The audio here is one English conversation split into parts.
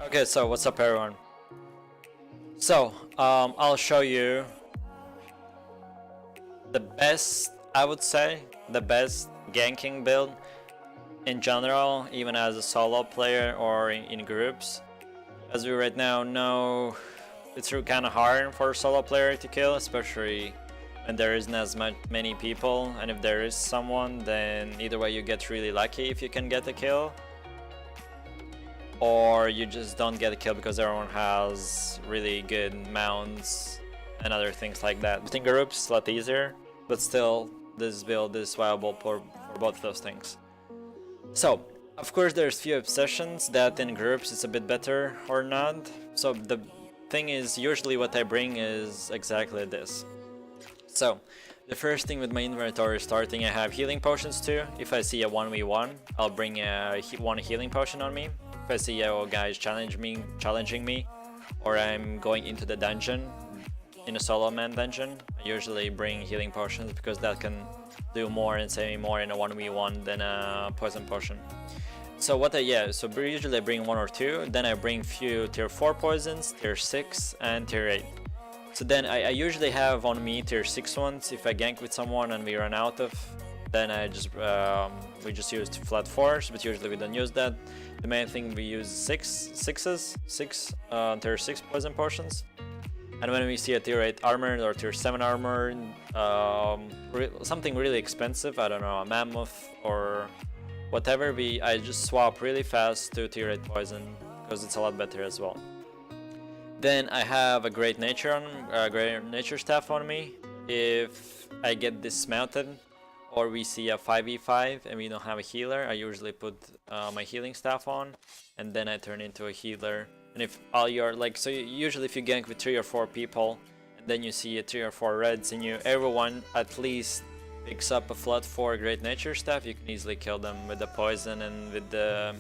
Okay, so what's up everyone? So, I'll show you the best, I would say, the best ganking build in general, even as a solo player or in groups. As we right now know, it's kind of hard for a solo player to kill, especially when there isn't as many people, and if there is someone, then either way you get really lucky if you can get a kill, or you just don't get a kill because everyone has really good mounts and other things like that. Within groups it's a lot easier, but still this build is viable for both of those things. So of course there's few exceptions that in groups it's a bit better or not. So the thing is, usually what I bring is exactly this. So the first thing with my inventory starting, I have healing potions too. If I see a 1v1, I'll bring one healing potion on me. If I see a guy challenging me, or I'm going into the dungeon, in a solo man dungeon, I usually bring healing potions because that can do more and save me more in a 1v1 than a poison potion. So usually I bring one or two, then I bring few tier 4 poisons, tier 6 and tier 8. So then I usually have on me tier 6 ones. If I gank with someone and we run out of, then we just use flat 4s, but usually we don't use that. The main thing we use six tier 6 poison potions. And when we see a tier 8 armor or tier 7 armor, something really expensive, I don't know, a mammoth or whatever, I just swap really fast to tier 8 poison because it's a lot better as well. Then I have a great nature staff on me. If I get dismounted or we see a 5v5 and we don't have a healer, I usually put my healing staff on and then I turn into a healer. And if all your usually if you gank with 3 or 4 people and then you see a 3 or 4 reds and everyone at least picks up a flat 4 great nature staff, you can easily kill them with the poison and with the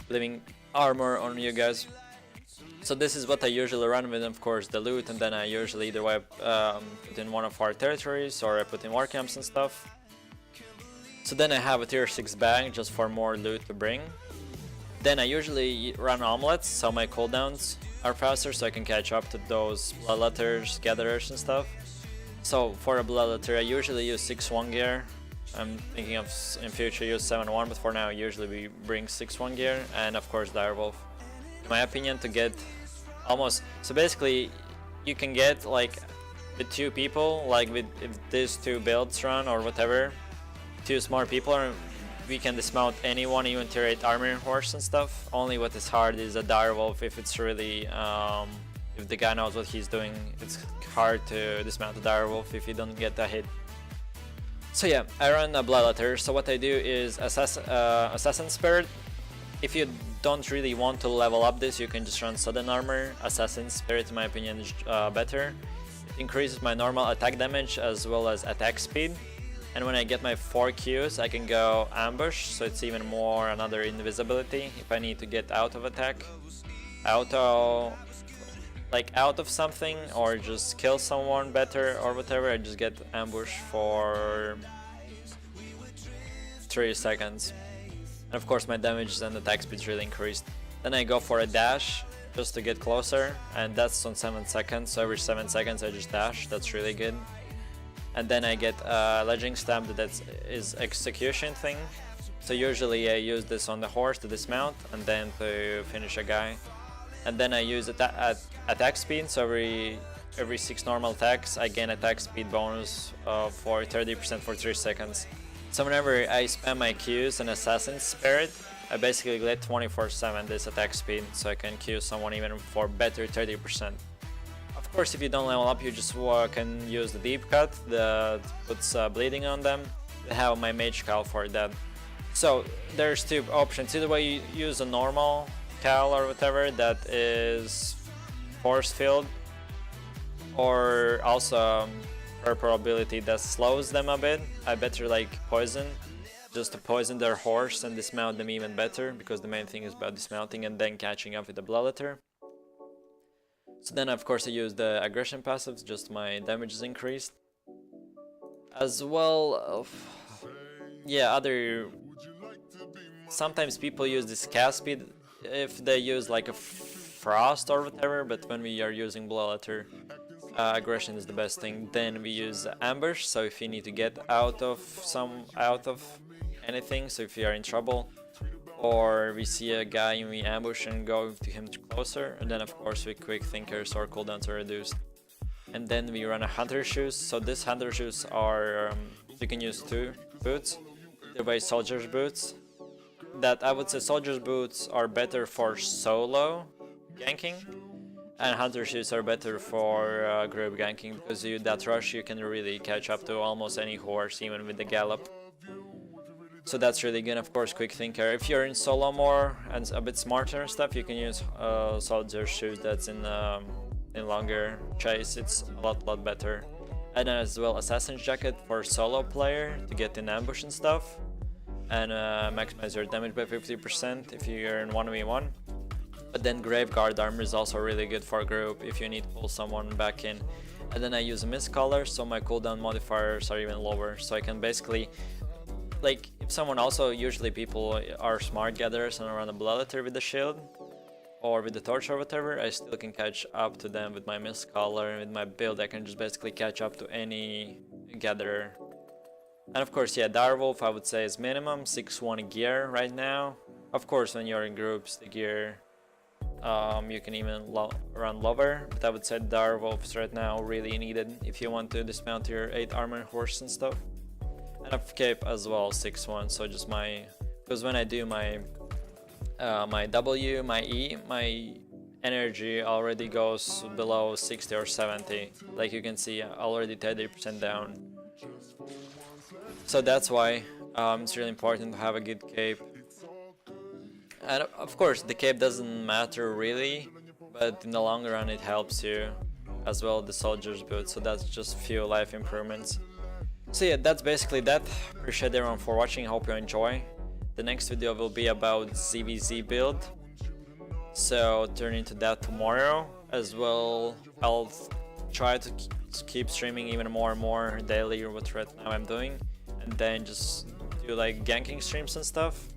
living armor on you guys. So this is what I usually run with, of course, the loot, and then I usually either way put in one of our territories or I put in war camps and stuff. So then I have a tier 6 bag just for more loot to bring. Then I usually run omelets, so my cooldowns are faster, so I can catch up to those bloodletters, gatherers and stuff. So for a bloodletter I usually use 6-1 gear. I'm thinking of in future use 7-1, but for now usually we bring 6-1 gear, and of course direwolf. In my opinion, to get almost, so basically you can get like with 2 people, like if these 2 builds run or whatever, 2 smart people, we can dismount anyone, even tier 8 armor horse and stuff. Only what is hard is a direwolf. If it's really if the guy knows what he's doing, it's hard to dismount a direwolf if you don't get a hit. So yeah, I run a bloodletter. So what I do is assassin spirit. If you don't really want to level up this, you can just run sudden armor. Assassin spirit, in my opinion, is better. It increases my normal attack damage as well as attack speed. And when I get my 4 Qs, I can go ambush, so it's even more another invisibility if I need to get out of attack, out of something, or just kill someone better or whatever. I just get ambush for 3 seconds. And of course my damage and attack speed is really increased. Then I go for a dash just to get closer, and that's on 7 seconds, so every 7 seconds I just dash. That's really good. And then I get a legend stamp that is execution thing. So usually I use this on the horse to dismount and then to finish a guy. And then I use attack speed, so every 6 normal attacks I gain attack speed bonus for 30% for 3 seconds. So whenever I spam my Qs and Assassin Spirit, I basically get 24/7 this attack speed, so I can Q someone even for better 30%. Of course, if you don't level up, you just can use the deep cut that puts bleeding on them. I have my mage cal for that. So there's 2 options. Either way, you use a normal cal or whatever that is force field, or also purple ability that slows them a bit. I better like poison, just to poison their horse and dismount them even better, because the main thing is about dismounting and then catching up with the bloodletter. So then of course I use the aggression passives, just my damage is increased. As well, yeah, sometimes people use this cast speed if they use like a frost or whatever, but when we are using blow letter, aggression is the best thing. Then we use ambush, so if you need to get out of anything, so if you are in trouble, or we see a guy and we ambush and go to him closer, and then of course we quick thinkers or cooldowns are reduced. And then we run a hunter shoes, so this hunter shoes are, you can use 2 boots, the way soldier's boots. That I would say soldier's boots are better for solo ganking, and hunter shoes are better for group ganking, because that rush you can really catch up to almost any horse, even with the gallop. So that's really good. Of course, quick thinker. If you're in solo more and a bit smarter and stuff, you can use soldier's shoes that's in longer chase. It's a lot better. And then as well assassin's jacket for solo player to get in ambush and stuff, and maximize your damage by 50% if you're in 1v1. But then grave guard armor is also really good for a group if you need to pull someone back in. And then I use a mist color, so my cooldown modifiers are even lower, so I can basically, like, if someone also, usually people are smart gatherers and run a blood letter with the shield or with the torch or whatever, I still can catch up to them with my mist color, and with my build I can just basically catch up to any gatherer. And of course, yeah, direwolf I would say is minimum 6-1 gear right now. Of course, when you're in groups, the gear you can even run lower, but I would say direwolf's right now really needed if you want to dismount your 8 armor horse and stuff. And of cape as well, 6-1, so just because when I do my my W, my E, my energy already goes below 60 or 70, like you can see already 30% down. So that's why it's really important to have a good cape. And of course the cape doesn't matter really, but in the long run it helps you, as well the soldier's boot, so that's just few life improvements. So yeah, that's basically that. Appreciate everyone for watching, hope you enjoy. The next video will be about ZVZ build, so turn into that tomorrow. As well, I'll try to keep streaming even more and more daily, or what right now I'm doing, and then just do like ganking streams and stuff,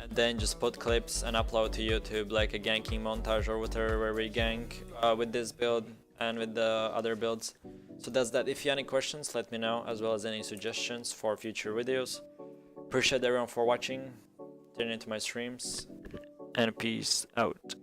and then just put clips and upload to YouTube like a ganking montage or whatever, where we gank with this build and with the other builds. So that's that. If you have any questions, let me know, as well as any suggestions for future videos. Appreciate everyone for watching, turn into my streams, and peace out.